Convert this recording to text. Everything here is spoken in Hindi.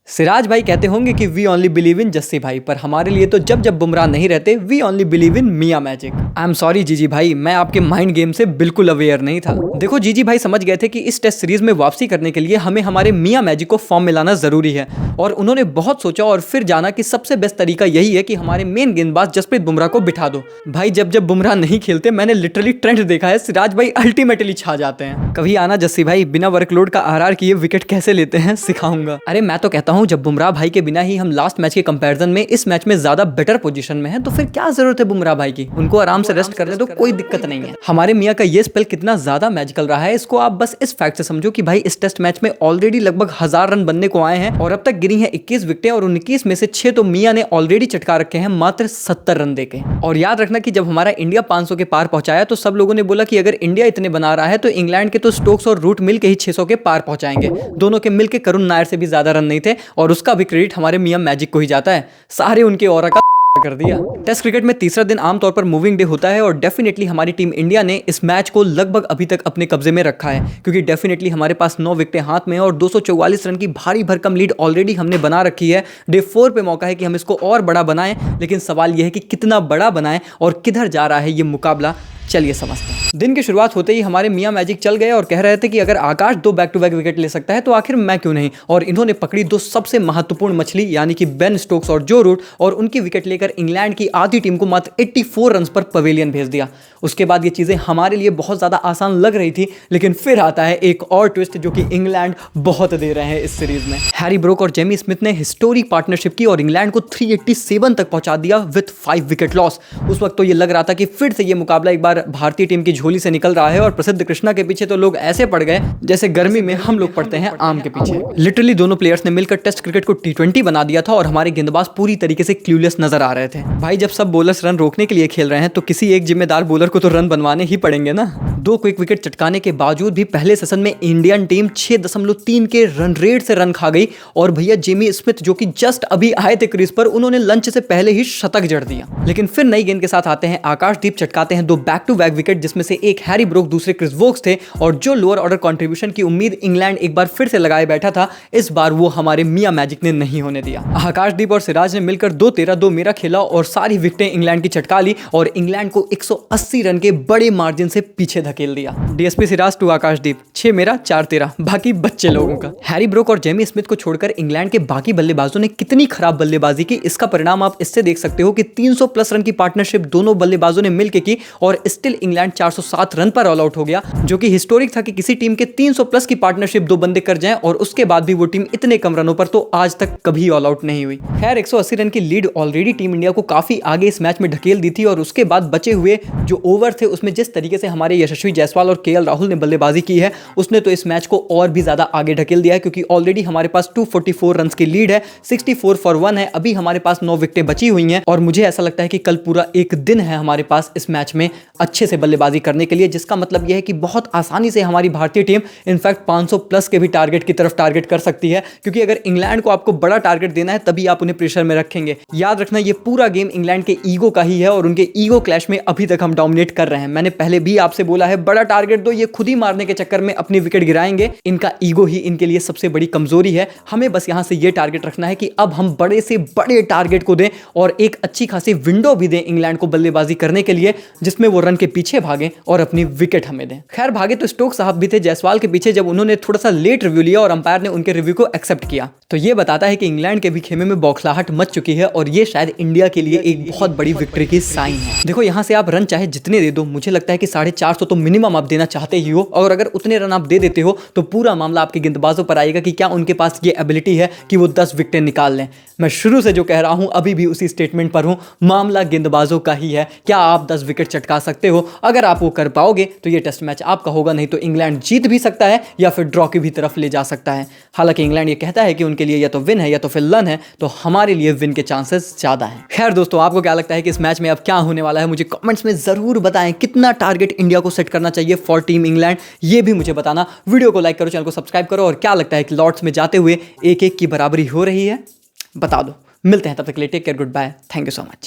सिराज भाई कहते होंगे कि we only believe in Jassi भाई, पर हमारे लिए तो जब जब बुमराह नहीं रहते we only believe in Miyan magic. I am sorry जीजी भाई, मैं आपके माइंड गेम से बिल्कुल अवेयर नहीं था। देखो जीजी भाई समझ गए थे कि इस टेस्ट सीरीज में वापसी करने के लिए हमें हमारे मियां मैजिक को फॉर्म में लाना जरूरी है, और उन्होंने बहुत सोचा और फिर जाना कि सबसे बेस्ट तरीका यही है कि हमारे मेन गेंदबाज जसप्रीत बुमराह को बिठा दो। भाई जब जब बुमराह नहीं खेलते मैंने लिटरली ट्रेंड देखा है, सिराज भाई अल्टीमेटली छा जाते हैं। कभी आना जस्सी भाई, बिना वर्कलोड का आरआर किए विकेट कैसे लेते हैं सिखाऊंगा। अरे मैं तो कहता हूँ जब बुमराह भाई के बिना ही हम लास्ट मैच के कंपैरिजन में इस मैच में ज्यादा बेटर पोजीशन में है, तो फिर क्या जरूरत है बुमराह भाई की, उनको आराम से रेस्ट करने दो, कोई दिक्कत नहीं है। हमारे मियां का ये स्पेल कितना ज्यादा मैजिकल रहा है इसको आप बस इस फैक्ट से समझो कि भाई इस टेस्ट मैच में ऑलरेडी लगभग 1000 रन बनने को आए हैं और अब तक गिरी हैं 21 विकेटें, और 19 में से 6 तो मियां ने ऑलरेडी चटका रखे हैं मात्र 70 रन देके। और याद रखना कि जब हमारा इंडिया 500 के पार पहुंचाया तो सब लोगों ने बोला कि अगर इंडिया इतने बना रहा है तो इंग्लैंड के तो स्टोक्स और रूट मिल के ही 600 के पार पहुंचाएंगे। दोनों के मिलके करुण नायर से भी ज्यादा रन नहीं थे, और उसका भी क्रेडिट हमारे मियां मैजिक को ही जाता है। सारे उनके ऑरा का कर दिया। टेस्ट क्रिकेट में तीसरा दिन आमतौर पर मूविंग डे होता है, और डेफिनेटली हमारी टीम इंडिया ने इस मैच को लगभग अभी तक अपने कब्जे में रखा है, क्योंकि डेफिनेटली हमारे पास 9 विकेटें हाथ में और 244 रन की भारी भरकम लीड ऑलरेडी हमने बना रखी है। डे 4 पे मौका है कि हम इसको और बड़ा बनाएं, लेकिन सवाल यह है कि कितना बड़ा बनाएं और किधर जा रहा है ये मुकाबला, चलिए समझते हैं। दिन की शुरुआत होते ही हमारे मियां मैजिक चल गए और कह रहे थे कि अगर आकाश 2 बैक टू बैक विकेट ले सकता है तो आखिर मैं क्यों नहीं, और इन्होंने पकड़ी 2 सबसे महत्वपूर्ण मछली यानी कि बेन स्टोक्स और जो रूट, और उनकी विकेट लेकर इंग्लैंड की आधी टीम को मात्र 84 रन पर पवेलियन भेज दिया। उसके बाद ये चीजें हमारे लिए बहुत ज्यादा आसान लग रही थी, लेकिन फिर आता है एक और ट्विस्ट जो कि इंग्लैंड बहुत दे रहे हैं इस सीरीज में। हैरी ब्रोक और जेमी स्मिथ ने हिस्टोरिक पार्टनरशिप की और इंग्लैंड को 387 तक पहुंचा दिया विद 5 विकेट लॉस। उस वक्त तो ये लग रहा था कि फिर से ये मुकाबला एक बार भारतीय टीम की झोली से निकल रहा है, और प्रसिद्ध कृष्णा के पीछे तो लोग ऐसे पड़ गए जैसे गर्मी में हम लोग पड़ते हैं आम के पीछे। लिटरली दोनों प्लेयर्स ने मिलकर टेस्ट क्रिकेट को T20 बना दिया था, और हमारे गेंदबाज पूरी तरीके से क्लूलेस नजर आ रहे थे। भाई जब सब बॉलर्स रन रोकने के लिए खेल रहे हैं तो किसी एक जिम्मेदार बॉलर को तो रन बनवाने ही पड़ेंगे ना। 2 क्विक विकेट चटकाने के बावजूद भी पहले सेशन में इंडियन टीम 6.3 के रन रेट से रन खा गई, और भैया जेमी स्मिथ जो कि जस्ट अभी आए थे क्रीज पर, उन्होंने लंच से पहले ही शतक जड़ दिया। लेकिन फिर नई गेंद के साथ आते हैं आकाशदीप, चटकाते हैं 2 बैक टू बैक विकेट, जिसमें से एक हैरी ब्रोक दूसरे क्रिस वोक्स थे, और जो लोअर ऑर्डर कंट्रीब्यूशन की उम्मीद इंग्लैंड एक बार फिर से लगाए बैठा था, इस बार वो हमारे मियां मैजिक ने नहीं होने दिया। आकाशदीप और सिराज ने मिलकर 2-13-2 मेरा खेला और सारी विकेटें इंग्लैंड की चटका ली, और इंग्लैंड को 180 रन के बड़े मार्जिन से पीछे धकेल दिया। डीएसपी सिराज टू आकाशदीप 6 मेरा 4 13, बाकी बच्चे लोगों का। हैरी ब्रोक और जेमी स्मिथ को छोड़कर इंग्लैंड के बाकी बल्लेबाजों ने कितनी खराब बल्लेबाजी की, इसका परिणाम आप इससे देख सकते हो कि 300 प्लस रन की पार्टनरशिप दोनों बल्लेबाजों ने मिलकर की, और स्टिल इंग्लैंड 407 रन पर ऑल आउट हो गया, जो कि हिस्टोरिक था कि किसी टीम के 300 प्लस की पार्टनरशिप 2 बंदे कर जाएं और उसके बाद भी वो टीम इतने कम रनों पर तो आज तक कभी ऑल आउट नहीं हुई। खैर 180 रन की लीड ऑलरेडी टीम इंडिया को काफी आगे इस मैच में ढकेल दी थी, और उसके बाद बचे हुए जो ओवर थे उसमें जिस तरीके से हमारे यशस्वी जायसवाल और केएल राहुल ने बल्लेबाजी की है, उसने तो इस मैच को और भी ज्यादा आगे ढकेल दिया है, क्योंकि ऑलरेडी हमारे पास 244 रन की लीड है, 64 फॉर 1 है, अभी हमारे पास 9 विकेटें बची हुई हैं, और मुझे ऐसा लगता है कि कल पूरा एक दिन है हमारे पास इस मैच में अच्छे से बल्लेबाजी करने के लिए, जिसका मतलब यह है कि बहुत आसानी से हमारी भारतीय टीम इनफैक्ट 500 प्लस के भी टारगेट की तरफ टारगेट कर सकती है, क्योंकि अगर इंग्लैंड को आपको बड़ा टारगेट देना है तभी आप उन्हें प्रेशर में रखेंगे। याद रखना ये पूरा गेम इंग्लैंड के ईगो का ही है, और उनके ईगो क्लैश में अभी तक हम डोमिनेट कर रहे हैं। मैंने पहले भी आपसे बोला है बड़ा टारगेट दो, ये खुद ही मारने के चक्कर में अपनी विकेट गिराएंगे। इनका ईगो ही इनके लिए सबसे बड़ी कमजोरी है। हमें बस यहां से ये टारगेट रखना है कि अब हम बड़े से बड़े टारगेट को दें और एक अच्छी खासी विंडो भी दें इंग्लैंड को बल्लेबाजी करने के लिए, जिसमें वो रन के पीछे भागें और अपनी विकेट हमें दें। खैर भागे तो स्टोक साहब भी थे जायसवाल के पीछे, जब उन्होंने थोड़ा सा लेट रिव्यू लिया और अंपायर ने उनके रिव्यू को एक्सेप्ट किया, तो ये बताता है कि इंग्लैंड के भी खेमे में बौखलाहट मच चुकी है, और ये शायद इंडिया के लिए एक बहुत बड़ी विक्ट्री की साइन है। देखो यहां से आप रन चाहे जितने दे दो, मुझे लगता है कि 450 तो मिनिमम आप देना चाहते ही हो, और अगर उतने रन आप दे देते हो तो पूरा मामला आपके गेंदबाजों पर आएगा कि क्या उनके पास ये एबिलिटी है कि वो 10 विकेटें निकाल लें। मैं शुरू से जो कह रहा हूं अभी भी उसी स्टेटमेंट पर हूं, मामला गेंदबाजों का ही है। क्या आप 10 विकेट चटका सकते हो? अगर आप वो कर पाओगे तो ये टेस्ट मैच आपका होगा, नहीं तो इंग्लैंड जीत भी सकता है या फिर ड्रॉ की भी तरफ ले जा सकता है। हालांकि इंग्लैंड ये कहता है कि उनके लिए या तो विन है या तो फिर लन है, तो हमारे लिए विन के चांसेस ज्यादा हैं। खैर दोस्तों, आपको क्या लगता है कि इस मैच में अब क्या होने वाला है? मुझे कमेंट्स में जरूर बताएं। कितना टारगेट इंडिया को सेट करना चाहिए फॉर टीम इंग्लैंड, ये भी मुझे बताना। वीडियो को लाइक करो, चैनल को सब्सक्राइब करो, और क्या लगता है कि लॉर्ड्स में जाते हुए 1-1 की बराबरी हो रही है? बता दो। मिलते हैं तब तक के लिए, take care, good bye, thank you so much.